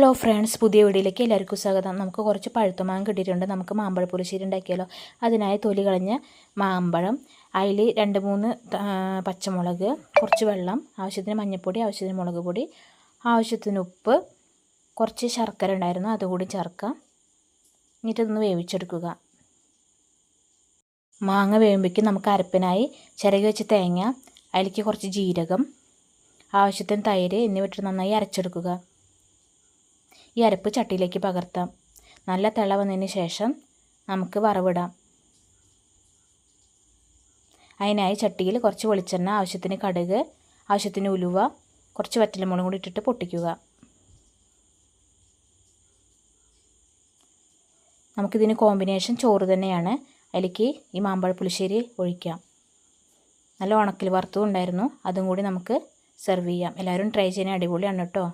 Hello friends, പുതിയ വീഡിയോയിലേക്ക് എല്ലാവർക്കും സ്വാഗതം. നമുക്ക് കുറച്ച് പഴുത്ത മാങ്ങ കിട്ടിയിട്ടുണ്ട്. നമുക്ക് മാമ്പഴ പുളിശ്ശേരി ഉണ്ടാക്കിയാലോ. അതിനായി തൊലി കളഞ്ഞ മാമ്പഴം, അതിൽ 2-3 പച്ചമുളക്, കുറച്ച് വെള്ളം, ആവശ്യത്തിന് മഞ്ഞൾപ്പൊടി, ആവശ്യത്തിന് മുളക് പൊടി, ആവശ്യത്തിന് ഉപ്പ്, കുറച്ച് ശർക്കര ഉണ്ടായിരുന്നു, അതുകൂടി ചേർക്കാം. എന്നിട്ടൊന്ന് വേവിച്ചെടുക്കുക. മാങ്ങ വേവുമ്പോഴേക്കും നമുക്ക് അരപ്പിനായി ചിരകി വെച്ച തേങ്ങ, അതിലേക്ക് കുറച്ച് ജീരകം, ആവശ്യത്തിന് തൈര് എന്നിവ നന്നായി അരച്ചെടുക്കുക. ഈ അരപ്പ് ചട്ടിയിലേക്ക് പകർത്താം. നല്ല തിള വന്നതിന് ശേഷം നമുക്ക് വറവിടാം. അതിനായി ചട്ടിയിൽ കുറച്ച് വെളിച്ചെണ്ണ, ആവശ്യത്തിന് കടുക്, ആവശ്യത്തിന് ഉലുവ, കുറച്ച് വറ്റൽമുളകും കൂടി ഇട്ടിട്ട് പൊട്ടിക്കുക. നമുക്കിതിന് കോമ്പിനേഷൻ ചോറ് തന്നെയാണ്. അതിലേക്ക് ഈ മാമ്പഴ പുളിശ്ശേരി ഒഴിക്കാം. നല്ല ഉണക്കൽ വറുത്തതും ഉണ്ടായിരുന്നു, അതും കൂടി നമുക്ക് സെർവ് ചെയ്യാം. എല്ലാവരും ട്രൈ ചെയ്യാൻ അടിപൊളിയാണ് കേട്ടോ.